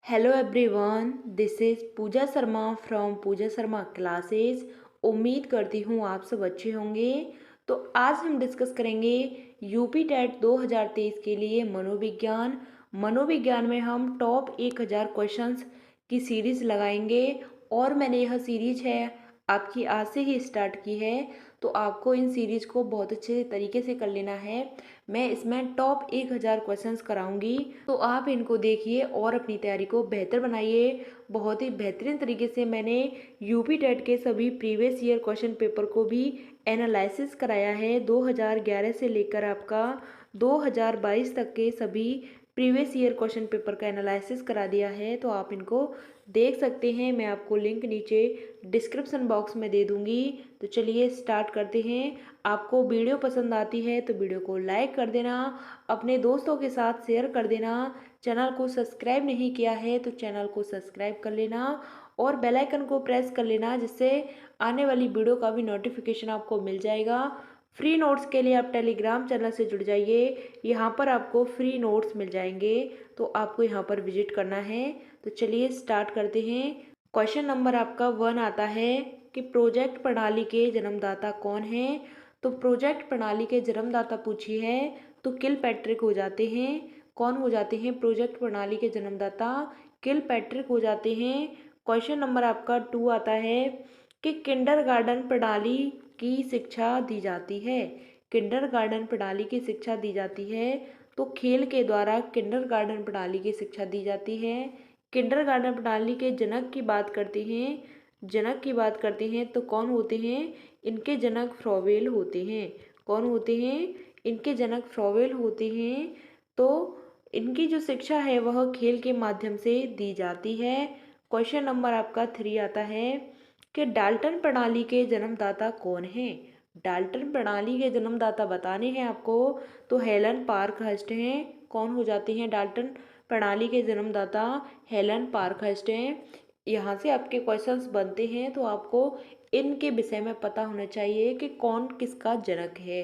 Hello everyone, this is Pooja Sharma from Pooja Sharma classes. उम्मीद करती हूँ आप सब अच्छे होंगे। तो आज हम डिस्कस करेंगे यूपी टेट 2023 के लिए मनोविज्ञान। मनोविज्ञान में हम टॉप 1000 क्वेश्चंस की सीरीज़ लगाएंगे और मैंने यह सीरीज है आपकी आज से ही स्टार्ट की है। तो आपको इन सीरीज़ को बहुत अच्छे तरीके से कर लेना है। मैं इसमें टॉप 1000 क्वेश्चंस कराऊंगी, तो आप इनको देखिए और अपनी तैयारी को बेहतर बनाइए। बहुत ही बेहतरीन तरीके से मैंने यूपी टेट के सभी प्रीवियस ईयर क्वेश्चन पेपर को भी एनालिसिस कराया है। 2011 से लेकर आपका 2022 तक के सभी प्रीवियस ईयर क्वेश्चन पेपर का एनालिसिस करा दिया है। तो आप इनको देख सकते हैं। मैं आपको लिंक नीचे डिस्क्रिप्शन बॉक्स में दे दूंगी। तो चलिए स्टार्ट करते हैं। आपको वीडियो पसंद आती है तो वीडियो को लाइक कर देना, अपने दोस्तों के साथ शेयर कर देना। चैनल को सब्सक्राइब नहीं किया है तो चैनल को सब्सक्राइब कर लेना और बेल आइकन को प्रेस कर लेना, जिससे आने वाली वीडियो का भी नोटिफिकेशन आपको मिल जाएगा। फ्री नोट्स के लिए आप टेलीग्राम चैनल से जुड़ जाइए, यहाँ पर आपको फ्री नोट्स मिल जाएंगे। तो आपको यहाँ पर विजिट करना है। तो चलिए स्टार्ट करते हैं। क्वेश्चन नंबर आपका 1 आता है कि प्रोजेक्ट प्रणाली के जन्मदाता कौन है। तो प्रोजेक्ट प्रणाली के जन्मदाता पूछी है तो किल पैट्रिक हो जाते हैं। कौन हो जाते हैं प्रोजेक्ट प्रणाली के जन्मदाता? किल पैट्रिक हो जाते हैं। क्वेश्चन नंबर आपका 2 आता है कि किंडरगार्टन प्रणाली की शिक्षा दी जाती है। किंडरगार्टन प्रणाली की शिक्षा दी जाती है तो खेल के द्वारा किंडरगार्टन प्रणाली की शिक्षा दी जाती है। किंडरगार्टन प्रणाली के जनक की बात करते हैं। जनक की बात करते हैं तो कौन होते हैं? इनके जनक फ्रॉवेल होते हैं। कौन होते हैं? इनके जनक फ्रॉवेल होते हैं। तो इनकी जो शिक्षा है वह खेल के माध्यम से दी जाती है। क्वेश्चन नंबर आपका 3 आता है कि डाल्टन प्रणाली के जन्मदाता कौन है। डाल्टन प्रणाली के जन्मदाता बताने हैं आपको तो हेलन पार्कहर्स्ट हैं। कौन हो जाते हैं डाल्टन प्रणाली के जन्मदाता? हेलन पार्कहर्स्ट हैं। यहाँ से आपके क्वेश्चंस बनते हैं तो आपको इनके विषय में पता होना चाहिए कि कौन किसका जनक है।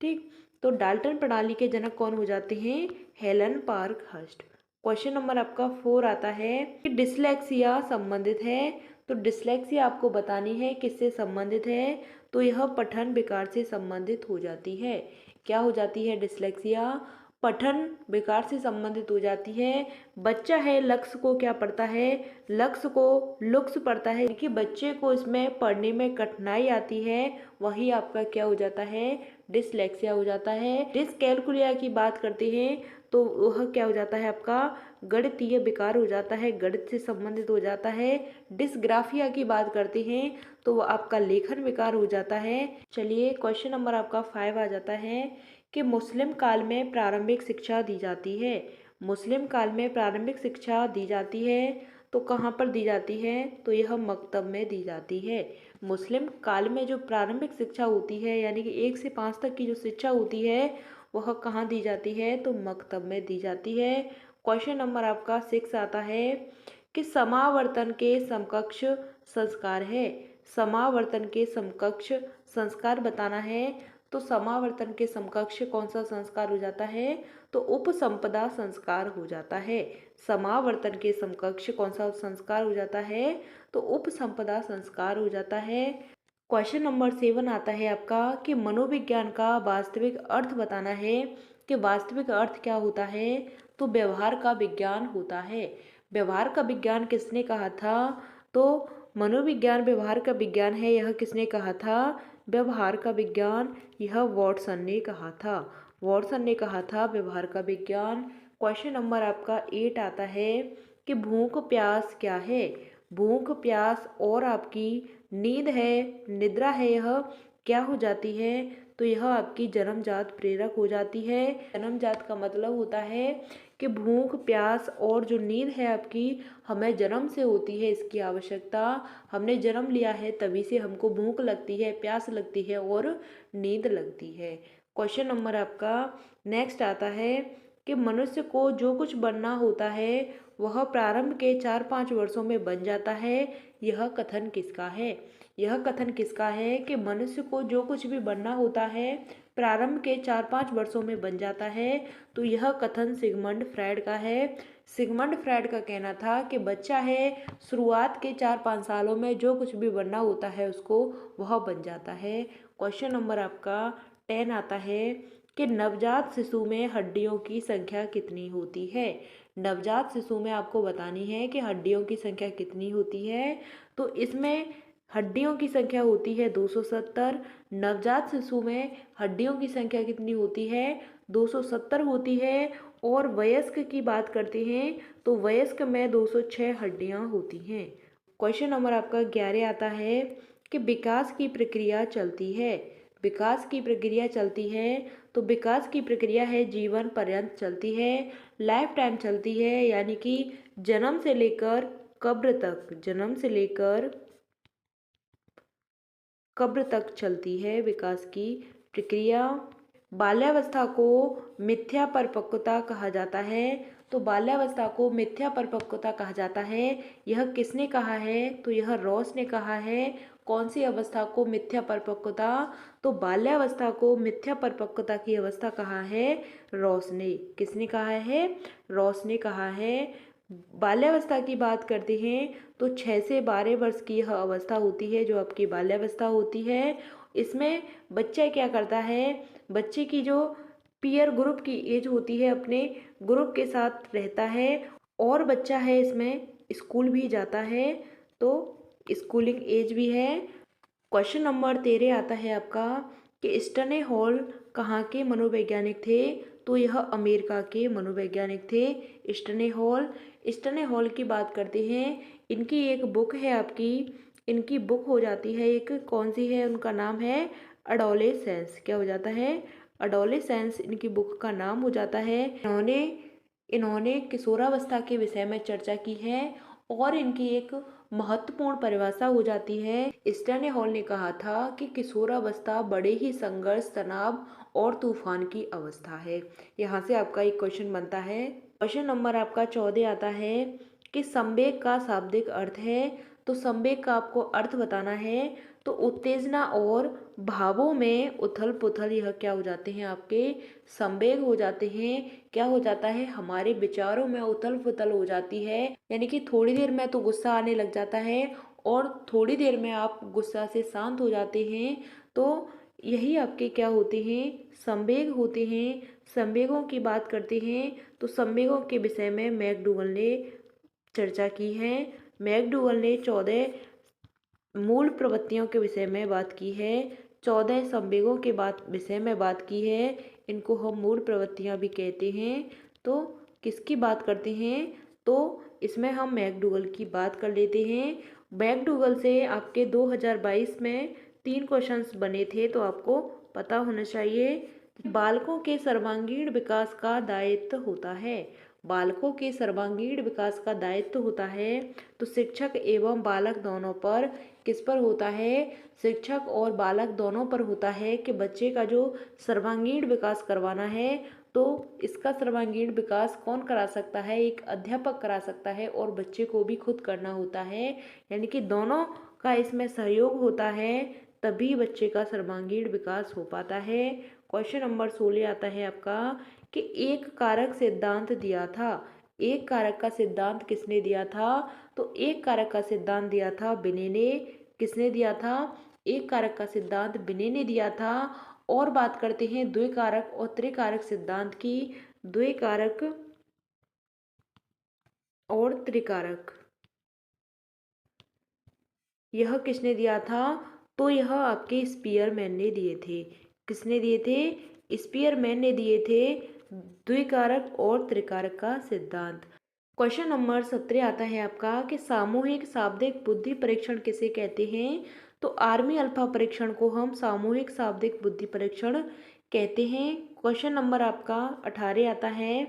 ठीक, तो डाल्टन प्रणाली के जनक कौन हो जाते हैं? Helen Parkhurst. क्वेश्चन नंबर आपका 4 आता है कि डिसलेक्सिया संबंधित है। तो डिसलेक्सिया आपको बतानी है किससे संबंधित है। तो यह पठन विकार से संबंधित हो जाती है। क्या हो जाती है डिसलेक्सिया? पठन विकार से संबंधित हो जाती है। बच्चा है लक्ष्य को क्या पढ़ता है? लक्ष्य को लुक्स पढ़ता है कि बच्चे को इसमें पढ़ने में कठिनाई आती है, वही आपका क्या हो जाता है? डिसलेक्सिया हो जाता है। डिसकैलकुलिया की बात करते हैं तो वह क्या हो जाता है आपका? गणितीय विकार हो जाता है, गणित से संबंधित हो जाता है। डिसग्राफिया की बात करते हैं तो वह आपका लेखन विकार हो जाता है। चलिए क्वेश्चन नंबर आपका 5 आ जाता है कि मुस्लिम काल में प्रारंभिक शिक्षा दी जाती है। मुस्लिम काल में प्रारंभिक शिक्षा दी जाती है तो कहाँ पर दी जाती है? तो यह मकतब में दी जाती है। मुस्लिम काल में जो प्रारंभिक शिक्षा होती है यानी कि 1 से 5 तक की जो शिक्षा होती है वह कहाँ दी जाती है? तो मकतब में दी जाती है। क्वेश्चन नंबर आपका 6 आता है कि समावर्तन के समकक्ष संस्कार है। समावर्तन के समकक्ष संस्कार बताना है। तो समावर्तन के समकक्ष कौन सा संस्कार हो जाता है? तो उपसंपदा संस्कार हो जाता है। समावर्तन के समकक्ष कौन सा संस्कार हो जाता है? तो उपसंपदा संस्कार हो जाता है। क्वेश्चन नंबर 7 आता है आपका कि मनोविज्ञान का वास्तविक अर्थ बताना है। कि वास्तविक अर्थ क्या होता है? तो व्यवहार का विज्ञान होता है। व्यवहार का विज्ञान किसने कहा था? तो मनोविज्ञान व्यवहार का विज्ञान है, यह किसने कहा था? व्यवहार का विज्ञान यह वॉटसन ने कहा था। वॉटसन ने कहा था व्यवहार का विज्ञान। क्वेश्चन नंबर आपका 8 आता है कि भूख प्यास क्या है। भूख प्यास और आपकी नींद है, निद्रा है, यह क्या हो जाती है? तो यह आपकी जन्मजात प्रेरक हो जाती है। जन्मजात का मतलब होता है कि भूख प्यास और जो नींद है आपकी हमें जन्म से होती है, इसकी आवश्यकता। हमने जन्म लिया है तभी से हमको भूख लगती है, प्यास लगती है और नींद लगती है। क्वेश्चन नंबर आपका नेक्स्ट आता है कि मनुष्य को जो कुछ बनना होता है वह प्रारंभ के 4-5 वर्षों में बन जाता है। यह कथन किसका है? यह कथन किसका है कि मनुष्य को जो कुछ भी बनना होता है प्रारंभ के 4-5 वर्षों में बन जाता है? तो यह कथन सिगमंड फ्रायड का है। सिगमंड फ्रायड का कहना था कि बच्चा है, शुरुआत के 4-5 सालों में जो कुछ भी बनना होता है उसको वह बन जाता है। क्वेश्चन नंबर आपका 10 आता है कि नवजात शिशु में हड्डियों की संख्या कितनी होती है। नवजात शिशु में आपको बतानी है कि हड्डियों की संख्या कितनी होती है। तो इसमें हड्डियों की संख्या होती है 270। नवजात शिशु में हड्डियों की संख्या कितनी होती है, 270 होती है। और वयस्क की बात करते हैं तो वयस्क में 206 हड्डियां होती हैं। क्वेश्चन नंबर आपका 11 आता है कि विकास की प्रक्रिया चलती है। विकास की प्रक्रिया चलती है तो विकास की प्रक्रिया है जीवन पर्यंत चलती है, लाइफ टाइम चलती है, यानी कि जन्म से लेकर कब्र तक, जन्म से लेकर कब्र तक चलती है विकास की प्रक्रिया। बाल्यावस्था को मिथ्या परिपक्वता कहा जाता है। तो बाल्यावस्था को मिथ्या परिपक्वता कहा जाता है, यह किसने कहा है, तो यह रॉस ने कहा है। कौन सी अवस्था को मिथ्या परिपक्वता, तो बाल्यावस्था को मिथ्या परिपक्वता की अवस्था कहा है रॉस ने। किसने कहा है, रॉस ने कहा है। बाल्यावस्था की बात करते हैं तो 6 से 12 वर्ष की यह अवस्था होती है जो आपकी बाल्यावस्था होती है। इसमें बच्चा क्या करता है, बच्चे की जो पीयर ग्रुप की एज होती है अपने ग्रुप के साथ रहता है, और बच्चा है इसमें स्कूल भी जाता है, तो स्कूलिंग एज भी है। क्वेश्चन नंबर 13 आता है आपका कि स्टने हॉल कहाँ के मनोवैज्ञानिक थे। तो यह अमेरिका के मनोवैज्ञानिक थे स्टने हॉल। स्टने हॉल की बात करते हैं, इनकी एक बुक है आपकी, इनकी बुक हो जाती है एक, कौन सी है, उनका नाम है अडोलेसेंस। क्या हो जाता है, अडोलेसेंस इनकी बुक का नाम हो जाता है। इन्होंने इन्होंने किशोरावस्था के विषय में चर्चा की है और इनकी एक महत्वपूर्ण परिभाषा हो जाती है। स्टैने हॉल ने कहा था कि किशोरावस्था बड़े ही संघर्ष, तनाव और तूफान की अवस्था है। यहाँ से आपका एक क्वेश्चन बनता है। क्वेश्चन नंबर आपका 14 आता है कि संवेग का शाब्दिक अर्थ है। तो संवेग का आपको अर्थ बताना है। तो उत्तेजना और भावों में उथल पुथल, यह क्या हो जाते हैं, आपके संवेग हो जाते हैं। क्या हो जाता है, हमारे विचारों में उथल पुथल हो जाती है, यानी कि थोड़ी देर में तो गुस्सा आने लग जाता है और थोड़ी देर में आप गुस्सा से शांत हो जाते हैं। तो यही आपके क्या होते हैं, संवेग होते हैं। संवेगों की बात करते हैं तो संवेगों के विषय में मैकडूगल ने चर्चा की है। मैकडूगल ने 14 मूल प्रवृत्तियों के विषय में बात की है, 14 संवेगों के बात विषय में बात की है। इनको हम मूल प्रवृत्तियां भी कहते हैं। तो किसकी बात करते हैं, तो इसमें हम मैकडूगल की बात कर लेते हैं। मैकडूगल से आपके 2022 में 3 क्वेश्चंस बने थे, तो आपको पता होना चाहिए। बालकों के सर्वांगीण विकास का दायित्व होता है। बालकों के सर्वांगीण विकास का दायित्व होता है तो शिक्षक एवं बालक दोनों पर, किस पर होता है, शिक्षक और बालक दोनों पर होता है कि बच्चे का जो सर्वांगीण विकास करवाना है। तो इसका सर्वांगीण विकास कौन करा सकता है, एक अध्यापक करा सकता है और बच्चे को भी खुद करना होता है, यानी कि दोनों का इसमें सहयोग होता है, तभी बच्चे का सर्वांगीण विकास हो पाता है। क्वेश्चन नंबर 16 आता है आपका कि एक कारक सिद्धांत दिया था। एक कारक का सिद्धांत किसने दिया था, तो एक कारक का सिद्धांत दिया था बिने ने। किसने दिया था, एक कारक का सिद्धांत बिने ने दिया था। और बात करते हैं द्विकारक और त्रिकारक सिद्धांत की। द्विकारक और त्रिकारक यह किसने दिया था, तो यह आपके स्पीयरमैन ने दिए थे। किसने दिए थे, स्पीयरमैन ने दिए थे द्विकारक और त्रिकारक का सिद्धांत। क्वेश्चन नंबर 17 आता है आपका कि सामूहिक शाब्दिक बुद्धि परीक्षण किसे कहते हैं। तो आर्मी अल्फा परीक्षण को हम सामूहिक शाब्दिक बुद्धि परीक्षण कहते हैं। क्वेश्चन नंबर आपका 18 आता है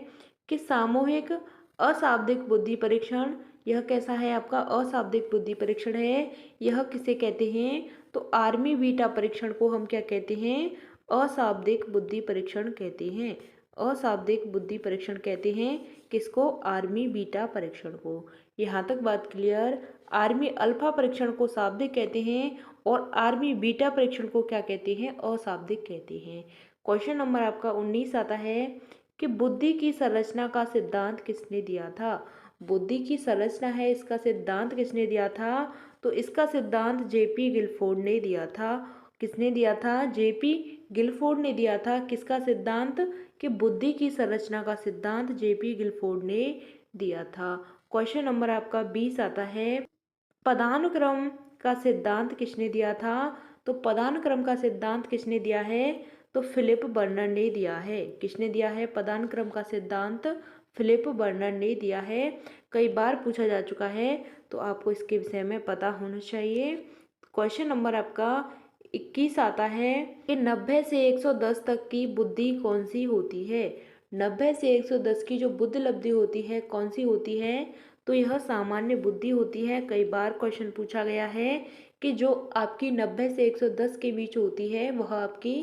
कि सामूहिक अशाब्दिक बुद्धि परीक्षण, यह कैसा है, आपका अशाब्दिक बुद्धि परीक्षण है, यह किसे कहते हैं, तो आर्मी बीटा परीक्षण को हम क्या कहते हैं, अशाब्दिक बुद्धि परीक्षण कहते हैं। अशाब्दिक बुद्धि परीक्षण कहते हैं किसको, आर्मी बीटा परीक्षण को। यहाँ तक बात क्लियर। आर्मी अल्फा परीक्षण को शाब्दिक कहते हैं और आर्मी बीटा परीक्षण को क्या कहते हैं, अशाब्दिक कहते हैं। क्वेश्चन नंबर आपका 19 आता है कि बुद्धि की संरचना का सिद्धांत किसने दिया था। बुद्धि की संरचना है, इसका सिद्धांत किसने दिया था, तो इसका सिद्धांत जेपी गिलफोर्ड ने दिया था। किसने दिया था, जेपी गिलफोर्ड ने दिया था। किसका सिद्धांत, कि बुद्धि की संरचना का सिद्धांत जेपी गिलफोर्ड ने दिया था। क्वेश्चन नंबर आपका 20 आता है, पदानुक्रम का सिद्धांत किसने दिया था। तो पदानुक्रम का सिद्धांत किसने दिया है, तो फिलिप बर्नर ने दिया है। किसने दिया है पदानुक्रम का सिद्धांत, फिलिप बर्नर ने दिया है। कई बार पूछा जा चुका है, तो आपको इसके विषय में पता होना चाहिए। क्वेश्चन नंबर आपका 21 आता है कि 90 से 110 तक की बुद्धि कौन सी होती है। 90 से 110 की जो बुद्धि लब्धि होती है कौन सी होती है, तो यह सामान्य बुद्धि होती है। कई बार क्वेश्चन पूछा गया है कि जो आपकी 90 से 110 के बीच होती है वह आपकी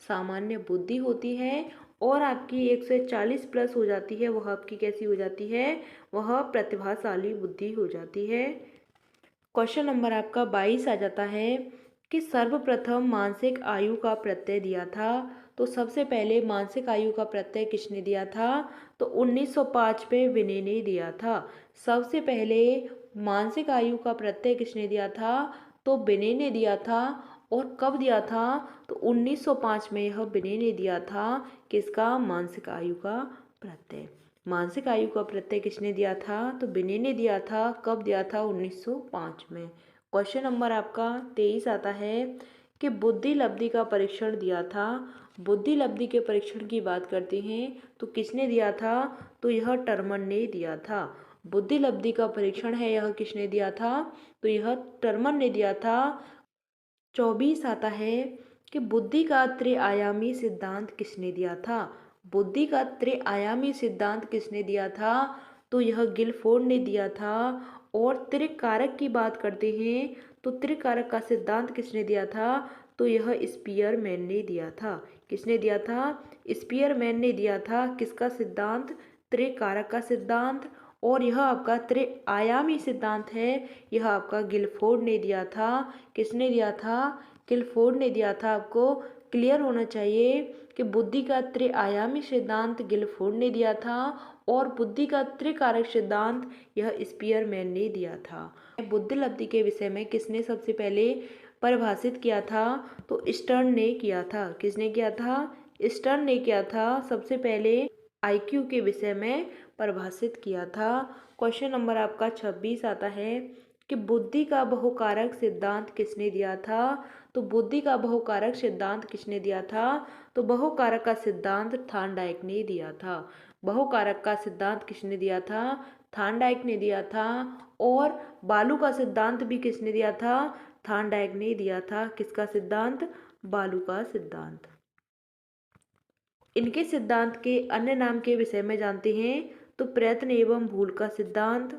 सामान्य बुद्धि होती है, और आपकी 140 प्लस हो जाती है वह आपकी कैसी हो जाती है, वह प्रतिभाशाली बुद्धि हो जाती है। क्वेश्चन नंबर आपका 22 आ जाता है कि सर्वप्रथम मानसिक आयु का प्रत्यय दिया था। तो सबसे पहले मानसिक आयु का प्रत्यय किसने दिया था, तो 1905 में विनय ने दिया था। सबसे पहले मानसिक आयु का प्रत्यय किसने दिया था, तो विनय ने दिया था। और कब दिया था, तो 1905 में यह विनय ने दिया था। किसका, मानसिक आयु का प्रत्यय। मानसिक आयु का प्रत्यय किसने दिया था, तो विनय ने दिया था। कब दिया था, 1905 में। क्वेश्चन नंबर आपका 23 आता है कि बुद्धि लब्धि का परीक्षण दिया था। बुद्धि लब्धि के परीक्षण की बात करते हैं तो किसने दिया था, तो यह टर्मन ने दिया था। बुद्धि लब्धि का परीक्षण है यह किसने दिया था, तो यह टर्मन ने दिया था। 24 आता है कि बुद्धि का त्रिआयामी सिद्धांत किसने दिया था। बुद्धि का त्रिआयामी सिद्धांत किसने दिया था, तो यह गिलफोर्ड ने दिया था। और त्रिकारक की बात करते हैं तो त्रिकारक का सिद्धांत किसने दिया था, तो यह स्पीयरमैन ने दिया था। किसने दिया था, स्पीयरमैन ने दिया था। किसका सिद्धांत, त्रिकारक का सिद्धांत। और यह आपका त्रिआयामी सिद्धांत है, यह आपका गिलफोर्ड ने दिया था। किसने दिया था, गिलफोर्ड ने दिया था। आपको क्लियर होना चाहिए कि बुद्धि का त्रिआयामी सिद्धांत गिलफोर्ड ने दिया था, और बुद्धि का त्रिकारक सिद्धांत यह स्पीयरमैन ने दिया था। बुद्धि लब्धि के विषय में किसने सबसे पहले परिभाषित किया था, तो स्टर्न ने किया था। किसने किया था, स्टर्न ने किया था। सबसे पहले आईक्यू के विषय में परिभाषित किया था। क्वेश्चन नंबर आपका 26 आता है कि बुद्धि का बहुकारक सिद्धांत किसने दिया था। तो बुद्धि का बहुकारक सिद्धांत किसने दिया था, तो बहुकारक का सिद्धांत थार्नडाइक ने दिया था। बहुकारक का सिद्धांत किसने दिया था, थार्नडाइक ने दिया था। और बालू का सिद्धांत भी किसने दिया था, थार्नडाइक ने दिया था। किसका सिद्धांत, बालू का सिद्धांत। इनके सिद्धांत के अन्य नाम के विषय में जानते हैं तो प्रयत्न एवं भूल का सिद्धांत,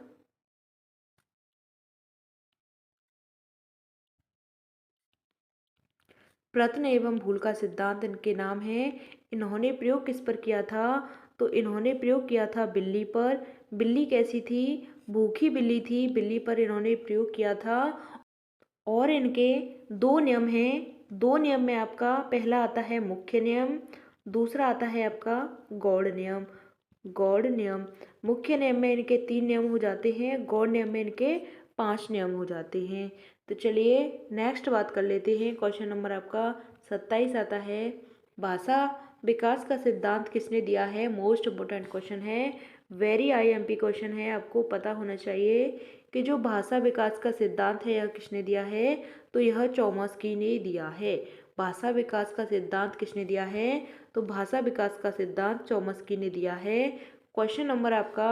प्रयत्न एवं भूल का सिद्धांत इनके नाम है। इन्होंने प्रयोग किस पर किया था, तो इन्होंने प्रयोग किया था बिल्ली पर। बिल्ली कैसी थी, भूखी बिल्ली थी, बिल्ली पर इन्होंने प्रयोग किया था। और इनके दो नियम हैं। दो नियम में आपका पहला आता है मुख्य नियम, दूसरा आता है आपका गौड़ नियम। गौड़ नियम, मुख्य नियम में इनके 3 नियम हो जाते हैं, गौड़ नियम में इनके 5 नियम हो जाते हैं। तो चलिए नेक्स्ट बात कर लेते हैं। क्वेश्चन नंबर आपका 27 आता है, भाषा विकास का सिद्धांत किसने दिया है। मोस्ट इम्पोर्टेंट क्वेश्चन है, वेरी आईएमपी क्वेश्चन है। आपको पता होना चाहिए कि जो भाषा विकास का सिद्धांत है यह किसने दिया है, तो यह चॉम्स्की ने दिया है। भाषा विकास का सिद्धांत किसने दिया है, तो भाषा विकास का सिद्धांत चॉम्स्की ने दिया है। क्वेश्चन नंबर आपका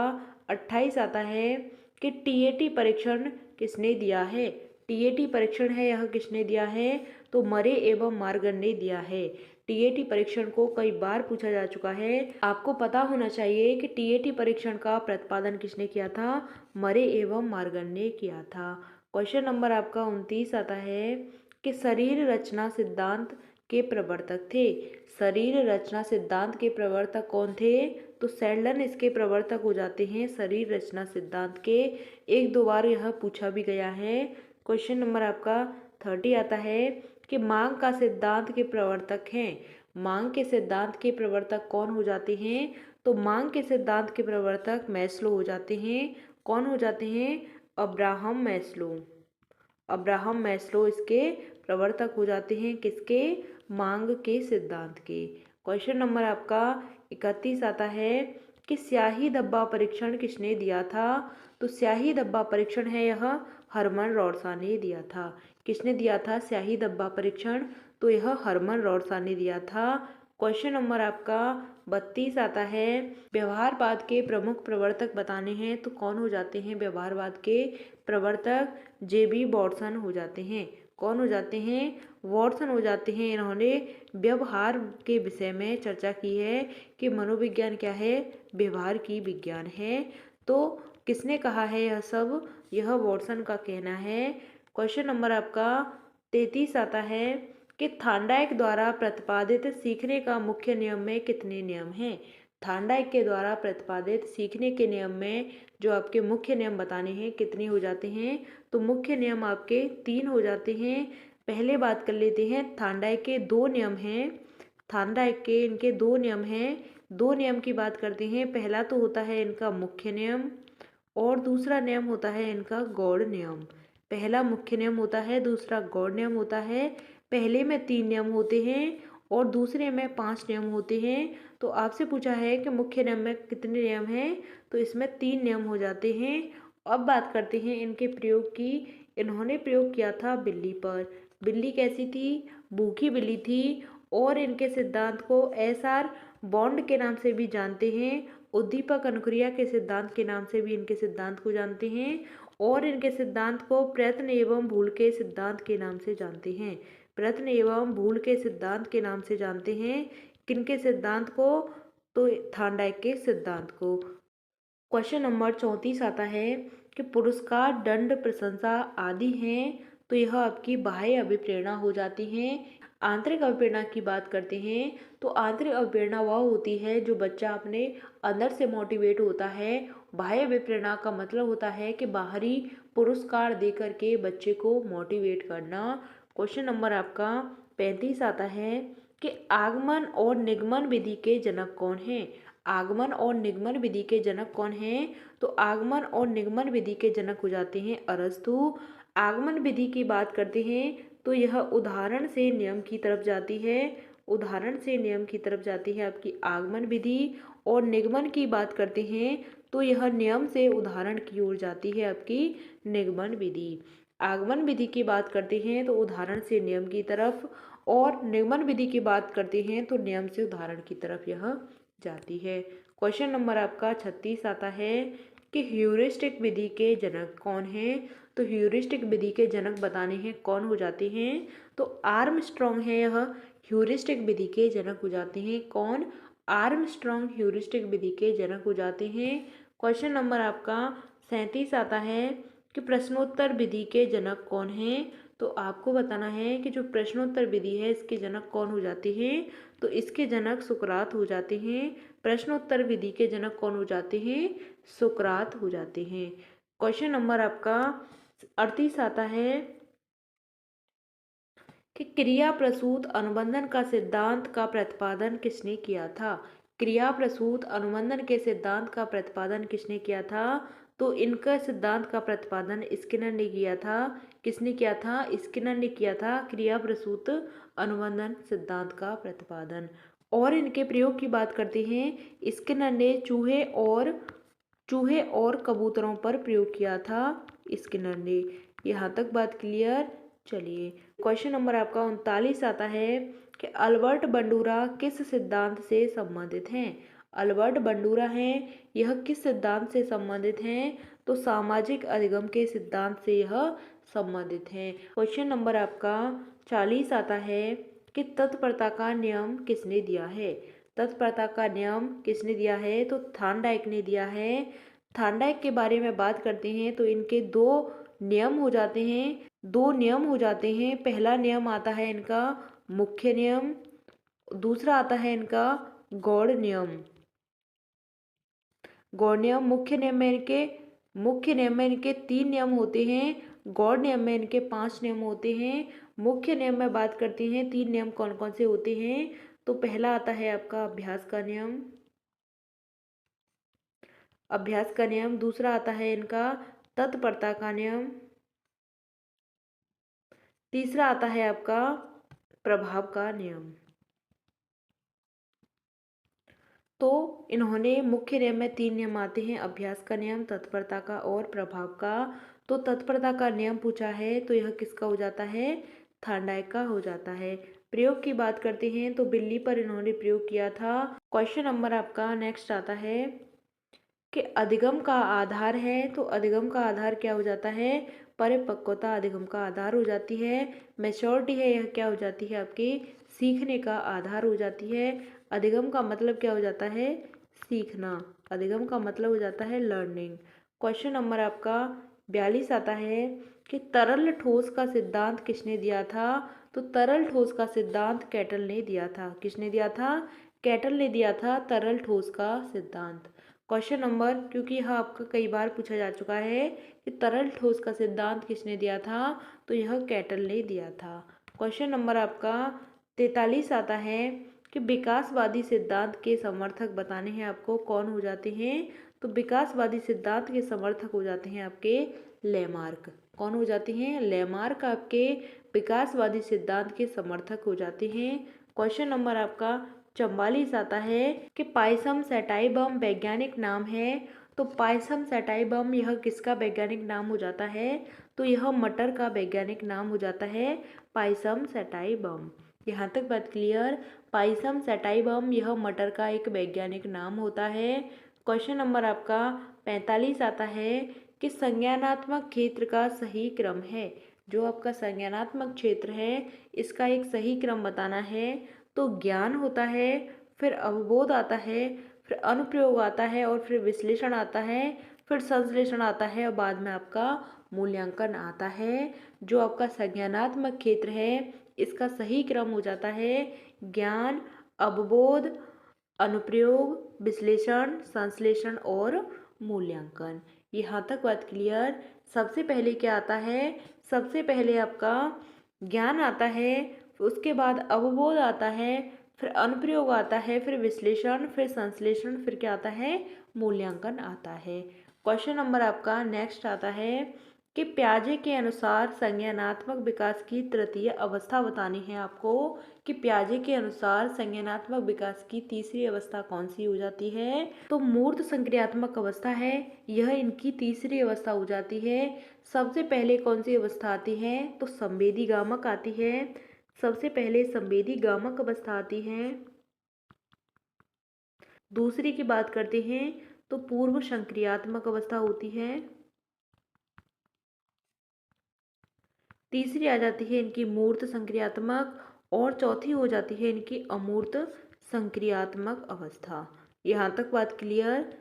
28 आता है कि टीएटी परीक्षण किसने दिया है। टीएटी परीक्षण है यह किसने दिया है, तो मरे एवं मार्गन ने दिया है। टीएटी परीक्षण को कई बार पूछा जा चुका है। आपको पता होना चाहिए कि टीएटी परीक्षण का प्रतिपादन किसने किया था, मरे एवं मार्गन ने किया था। क्वेश्चन नंबर आपका 29 आता है कि शरीर रचना सिद्धांत के प्रवर्तक थे। शरीर रचना सिद्धांत के प्रवर्तक कौन थे, तो सैडलन इसके प्रवर्तक हो जाते हैं शरीर रचना सिद्धांत के। 1-2 बार यह पूछा भी गया है। क्वेश्चन नंबर आपका 30 आता है कि मांग का सिद्धांत के प्रवर्तक हैं। मांग के सिद्धांत के प्रवर्तक कौन हो जाते हैं, तो मांग के सिद्धांत के प्रवर्तक मैस्लो हो जाते हैं। कौन हो जाते हैं? Abraham Maslow. अब्राहम मैस्लो इसके प्रवर्तक हो जाते हैं, किसके? मांग के सिद्धांत के। क्वेश्चन नंबर आपका 31 आता है कि स्याही धब्बा परीक्षण किसने दिया था? तो स्याही धब्बा परीक्षण है यह हरमन रॉडसा ने दिया था। किसने दिया था स्याही धब्बा परीक्षण? तो यह हरमन रॉडसा ने दिया था। क्वेश्चन नंबर आपका 32 आता है, व्यवहारवाद के प्रमुख प्रवर्तक बताने हैं, तो कौन हो जाते हैं व्यवहारवाद के प्रवर्तक? जेबी वॉटसन हो जाते हैं। कौन हो जाते हैं? वॉटसन हो जाते हैं। इन्होंने व्यवहार के विषय में चर्चा की है कि मनोविज्ञान क्या है? व्यवहार की विज्ञान है। तो किसने कहा है यह सब? यह वॉटसन का कहना है। क्वेश्चन नंबर आपका 33 आता है कि थार्नडाइक द्वारा प्रतिपादित सीखने का मुख्य नियम में कितने नियम हैं? थार्नडाइक के द्वारा प्रतिपादित सीखने के नियम में जो आपके मुख्य नियम बताने हैं कितने हो जाते हैं? तो मुख्य नियम आपके 3 हो जाते हैं। पहले बात कर लेते हैं, थार्नडाइक के 2 नियम हैं। थार्नडाइक के इनके 2 नियम हैं। 2 नियम की बात करते हैं। पहला तो होता है इनका मुख्य नियम और दूसरा नियम होता है इनका गौड़ नियम। पहला मुख्य नियम होता है, दूसरा गौड़ नियम होता है। पहले में 3 नियम होते हैं और दूसरे में 5 नियम होते हैं। तो आपसे पूछा है कि मुख्य नियम में कितने नियम हैं? तो इसमें 3 नियम हो जाते हैं। अब बात करते हैं इनके प्रयोग की। इन्होंने प्रयोग किया था बिल्ली पर। बिल्ली कैसी थी? भूखी बिल्ली थी। और इनके सिद्धांत को एसआर बॉन्ड के नाम से भी जानते हैं। उद्दीपक अनुक्रिया के सिद्धांत के नाम से भी इनके सिद्धांत को जानते हैं। और इनके सिद्धांत को प्रयत्न एवं भूल के सिद्धांत के नाम से जानते हैं। प्रयत्न एवं भूल के सिद्धांत के नाम से जानते हैं। किनके सिद्धांत को? तो थार्नडाइक के सिद्धांत को। क्वेश्चन नंबर 34 आता है कि पुरस्कार, दंड, प्रशंसा आदि हैं, तो यह आपकी बाह्य अभिप्रेरणा हो जाती हैं। आंतरिक अभिप्रेरणा की बात करते हैं तो आंतरिक अभिप्रेरणा वह होती है जो बच्चा अपने अंदर से मोटिवेट होता है। बाह्य अभिप्रेरणा का मतलब होता है कि बाहरी पुरस्कार दे करके बच्चे को मोटिवेट करना। क्वेश्चन नंबर आपका 35 आता है कि आगमन और निगमन विधि के जनक कौन हैं? आगमन और निगमन विधि के जनक कौन हैं? तो आगमन और निगमन विधि के जनक हो जाते हैं अरस्तु। आगमन विधि की बात करते हैं तो यह उदाहरण से नियम की तरफ जाती है। उदाहरण से नियम की तरफ जाती है आपकी आगमन विधि। और निगमन की बात करते हैं तो यह नियम से उदाहरण की ओर जाती है आपकी निगमन विधि। आगमन विधि की बात करते हैं तो उदाहरण से नियम की तरफ, और निगमन विधि की बात करते हैं तो नियम से उदाहरण की तरफ यह जाती है। क्वेश्चन नंबर आपका 36 आता है कि ह्यूरिस्टिक विधि के जनक कौन हैं? तो ह्यूरिस्टिक विधि के जनक बताने हैं कौन हो जाते हैं? तो आर्मस्ट्रॉन्ग है यह ह्यूरिस्टिक विधि के जनक हो जाते हैं। कौन? आर्मस्ट्रॉन्ग ह्यूरिस्टिक विधि के जनक हो जाते हैं। क्वेश्चन नंबर आपका 37 आता है कि प्रश्नोत्तर विधि के जनक कौन हैं? तो आपको बताना है कि जो प्रश्नोत्तर विधि है इसके जनक कौन हो जाते हैं? तो इसके जनक सुकरात हो जाते हैं। प्रश्नोत्तर विधि के जनक कौन हो जाते हैं? सुकरात हो जाते हैं। क्वेश्चन नंबर आपका 38 आता है कि क्रिया प्रसूत अनुबंधन का सिद्धांत का प्रतिपादन किसने किया था? क्रिया प्रसूत अनुबंधन के सिद्धांत का प्रतिपादन किसने किया था? तो इनका सिद्धांत का प्रतिपादन स्किनर ने किया था। किसने किया था? स्किनर ने किया था क्रिया प्रसूत अनुबंधन सिद्धांत का प्रतिपादन। और इनके प्रयोग की बात करते हैं। स्किनर ने चूहे और कबूतरों पर प्रयोग किया था। स्किनर ने। यहाँ तक बात क्लियर? चलिए क्वेश्चन नंबर आपका 39 आता है कि अल्बर्ट बंडूरा किस सिद्धांत से संबंधित हैं? अल्बर्ट बंडूरा हैं, यह किस सिद्धांत से संबंधित हैं? तो सामाजिक अधिगम के सिद्धांत से यह संबंधित हैं। क्वेश्चन नंबर आपका 40 आता है कि तत्परता का नियम किसने दिया है? तत्परता का नियम किसने दिया है? तो थार्नडाइक ने दिया है। थार्नडाइक के बारे में बात करते हैं तो इनके 2 नियम हो जाते हैं। 2 नियम हो जाते हैं। पहला नियम आता है इनका मुख्य नियम, दूसरा आता है इनका गौड़ नियम। गौड़ नियम मुख्य नियम में इनके 3 नियम होते हैं। गौड़ नियम में इनके 5 नियम होते हैं। मुख्य नियम में बात करते हैं 3 नियम कौन कौन से होते हैं। तो पहला आता है आपका अभ्यास का नियम, अभ्यास का नियम। दूसरा आता है इनका तत्परता का नियम। तीसरा आता है आपका प्रभाव का नियम। तो इन्होंने मुख्य नियम में 3 नियम आते हैं, अभ्यास का नियम, तत्परता का और प्रभाव का। तो तत्परता का नियम पूछा है तो यह किसका हो जाता है, थार्नडाइक का हो जाता है। प्रयोग की बात करते हैं तो बिल्ली पर इन्होंने प्रयोग किया था। क्वेश्चन नंबर आपका नेक्स्ट आता है कि अधिगम का आधार है, तो अधिगम का आधार क्या हो जाता है, परिपक्वता अधिगम का आधार हो जाती है। मैच्योरिटी है, यह क्या हो जाती है आपकी सीखने का आधार हो जाती है। अधिगम का मतलब क्या हो जाता है, सीखना। अधिगम का मतलब हो जाता है लर्निंग। क्वेश्चन नंबर आपका 42 आता है कि तरल ठोस का सिद्धांत किसने दिया था। तो तरल ठोस का सिद्धांत कैटल ने दिया था। किसने दिया था, कैटल ने दिया था तरल ठोस का सिद्धांत। क्वेश्चन नंबर, क्योंकि यह आपका कई बार पूछा जा चुका है कि तरल ठोस का सिद्धांत किसने दिया था, तो यह कैटल ने दिया था। क्वेश्चन नंबर आपका 43 आता है कि विकासवादी सिद्धांत के समर्थक बताने हैं आपको, कौन हो जाते हैं। तो विकासवादी सिद्धांत के समर्थक हो जाते हैं आपके लेमार्क। कौन हो जाते हैं, लेमार्क आपके विकासवादी सिद्धांत के समर्थक हो जाते हैं। क्वेश्चन नंबर आपका 44 आता है कि पायसम सैटाइबम वैज्ञानिक नाम है। तो पायसम सैटाइबम यह किसका वैज्ञानिक नाम हो जाता है, तो यह मटर का वैज्ञानिक नाम हो जाता है पायसम सैटाइबम। यहाँ तक बात क्लियर। पायसम सैटाइबम यह मटर का एक वैज्ञानिक नाम होता है। क्वेश्चन नंबर आपका 45 आता है कि संज्ञानात्मक क्षेत्र का सही क्रम है। जो आपका संज्ञानात्मक क्षेत्र है इसका एक सही क्रम बताना है। तो ज्ञान होता है, फिर अवबोध आता है, फिर अनुप्रयोग आता है और फिर विश्लेषण आता है, फिर संश्लेषण आता है और बाद में आपका मूल्यांकन आता है। जो आपका संज्ञानात्मक क्षेत्र है इसका सही क्रम हो जाता है ज्ञान, अवबोध, अनुप्रयोग, विश्लेषण, संश्लेषण और मूल्यांकन। यहाँ तक बात क्लियर। सबसे पहले क्या आता है, सबसे पहले आपका ज्ञान आता है, उसके बाद अवबोध आता है, फिर अनुप्रयोग आता है, फिर विश्लेषण, फिर संश्लेषण, फिर क्या आता है, मूल्यांकन आता है। क्वेश्चन नंबर आपका नेक्स्ट आता है कि प्याजे के अनुसार संज्ञानात्मक विकास की तृतीय अवस्था बतानी है आपको। कि प्याजे के अनुसार संज्ञानात्मक विकास की तीसरी अवस्था कौन सी हो जाती है, तो मूर्त संक्रियात्मक अवस्था है, यह इनकी तीसरी अवस्था हो जाती है। सबसे पहले कौन सी अवस्था आती है, तो संवेदी गामक आती है। सबसे पहले संवेदी गामक अवस्था आती है। दूसरी की बात करते हैं तो पूर्व संक्रियात्मक अवस्था होती है। तीसरी आ जाती है इनकी मूर्त संक्रियात्मक और चौथी हो जाती है इनकी अमूर्त संक्रियात्मक अवस्था। यहाँ तक बात क्लियर।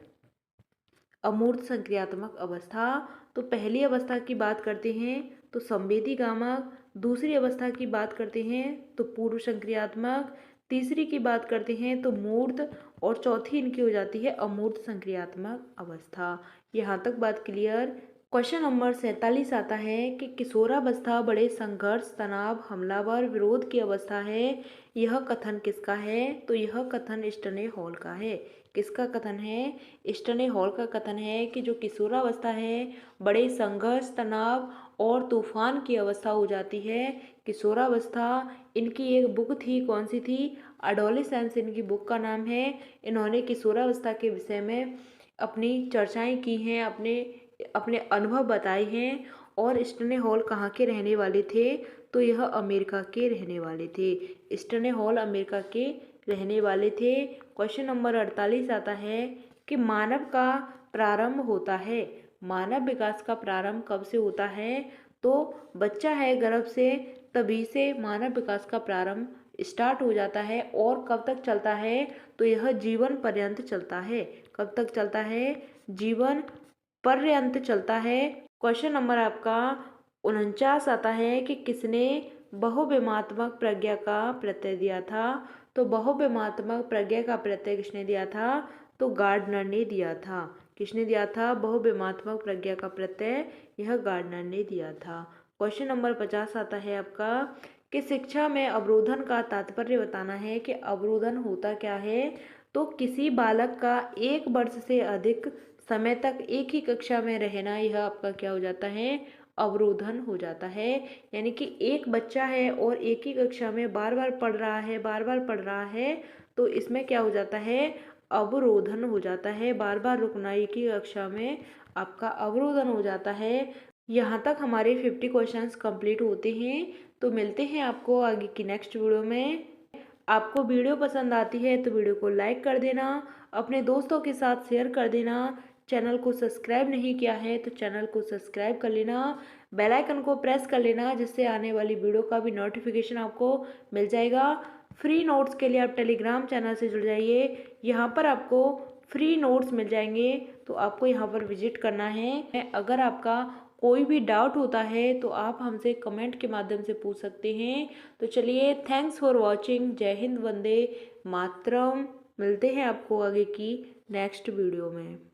अमूर्त संक्रियात्मक अवस्था, तो पहली अवस्था की बात करते हैं तो संवेदी गामक, दूसरी अवस्था की बात करते हैं तो पूर्व संक्रियात्मक, तीसरी की बात करते हैं तो मूर्त और चौथी इनकी हो जाती है अमूर्त संक्रियात्मक अवस्था। यहाँ तक बात क्लियर। क्वेश्चन नंबर 47 आता है कि किशोरावस्था बड़े संघर्ष, तनाव, हमलावर, विरोध की अवस्था है। यह कथन किसका है, तो यह कथन स्टने हॉल का है। किसका कथन है, स्टने हॉल का कथन है कि जो किशोरावस्था है बड़े संघर्ष, तनाव और तूफान की अवस्था हो जाती है। किशोरावस्था, इनकी एक बुक थी, कौन सी थी, एडोलेसेंस इनकी बुक का नाम है। इन्होंने किशोरावस्था के विषय में अपनी चर्चाएं की हैं, अपने अपने अनुभव बताए हैं। और स्टने हॉल कहाँ के रहने वाले थे, तो यह अमेरिका के रहने वाले थे। स्टने हॉल अमेरिका के रहने वाले थे। क्वेश्चन नंबर 48 आता है कि मानव का प्रारंभ होता है, मानव विकास का प्रारंभ कब से होता है, तो बच्चा है गर्भ से तभी से मानव विकास का प्रारंभ स्टार्ट हो जाता है। और कब तक चलता है, तो यह जीवन पर्यंत चलता है। कब तक चलता है, जीवन पर्यंत चलता है। क्वेश्चन नंबर आपका 49 आता है कि किसने बहुविमात्मक प्रज्ञा का प्रत्यय दिया था। तो बहुविमात्मक प्रज्ञा का प्रत्यय किसने दिया था, तो गार्डनर ने दिया था। किसने दिया था, बहुविमात्मक प्रज्ञा का प्रत्यय यह गार्डनर ने दिया था। क्वेश्चन नंबर 50 आता है आपका कि शिक्षा में अवरोधन का तात्पर्य बताना है कि अवरोधन होता क्या है। तो किसी बालक का 1 वर्ष से अधिक समय तक एक ही कक्षा में रहना, यह आपका क्या हो जाता है, अवरोधन हो जाता है। यानी कि एक बच्चा है और एक ही कक्षा में बार बार पढ़ रहा है, बार बार पढ़ रहा है, तो इसमें क्या हो जाता है, अवरोधन हो जाता है। बार बार रुकना एक ही कक्षा में आपका अवरोधन हो जाता है। यहाँ तक हमारे 50 क्वेश्चंस कंप्लीट होते हैं। तो मिलते हैं आपको आगे की नेक्स्ट वीडियो में। आपको वीडियो पसंद आती है तो वीडियो को लाइक कर देना, अपने दोस्तों के साथ शेयर कर देना। चैनल को सब्सक्राइब नहीं किया है तो चैनल को सब्सक्राइब कर लेना, बेल आइकन को प्रेस कर लेना, जिससे आने वाली वीडियो का भी नोटिफिकेशन आपको मिल जाएगा। फ्री नोट्स के लिए आप टेलीग्राम चैनल से जुड़ जाइए, यहाँ पर आपको फ्री नोट्स मिल जाएंगे, तो आपको यहाँ पर विजिट करना है। अगर आपका कोई भी डाउट होता है तो आप हमसे कमेंट के माध्यम से पूछ सकते हैं। तो चलिए, थैंक्स फॉर वॉचिंग। जय हिंद, वंदे मातरम। मिलते हैं आपको आगे की नेक्स्ट वीडियो में।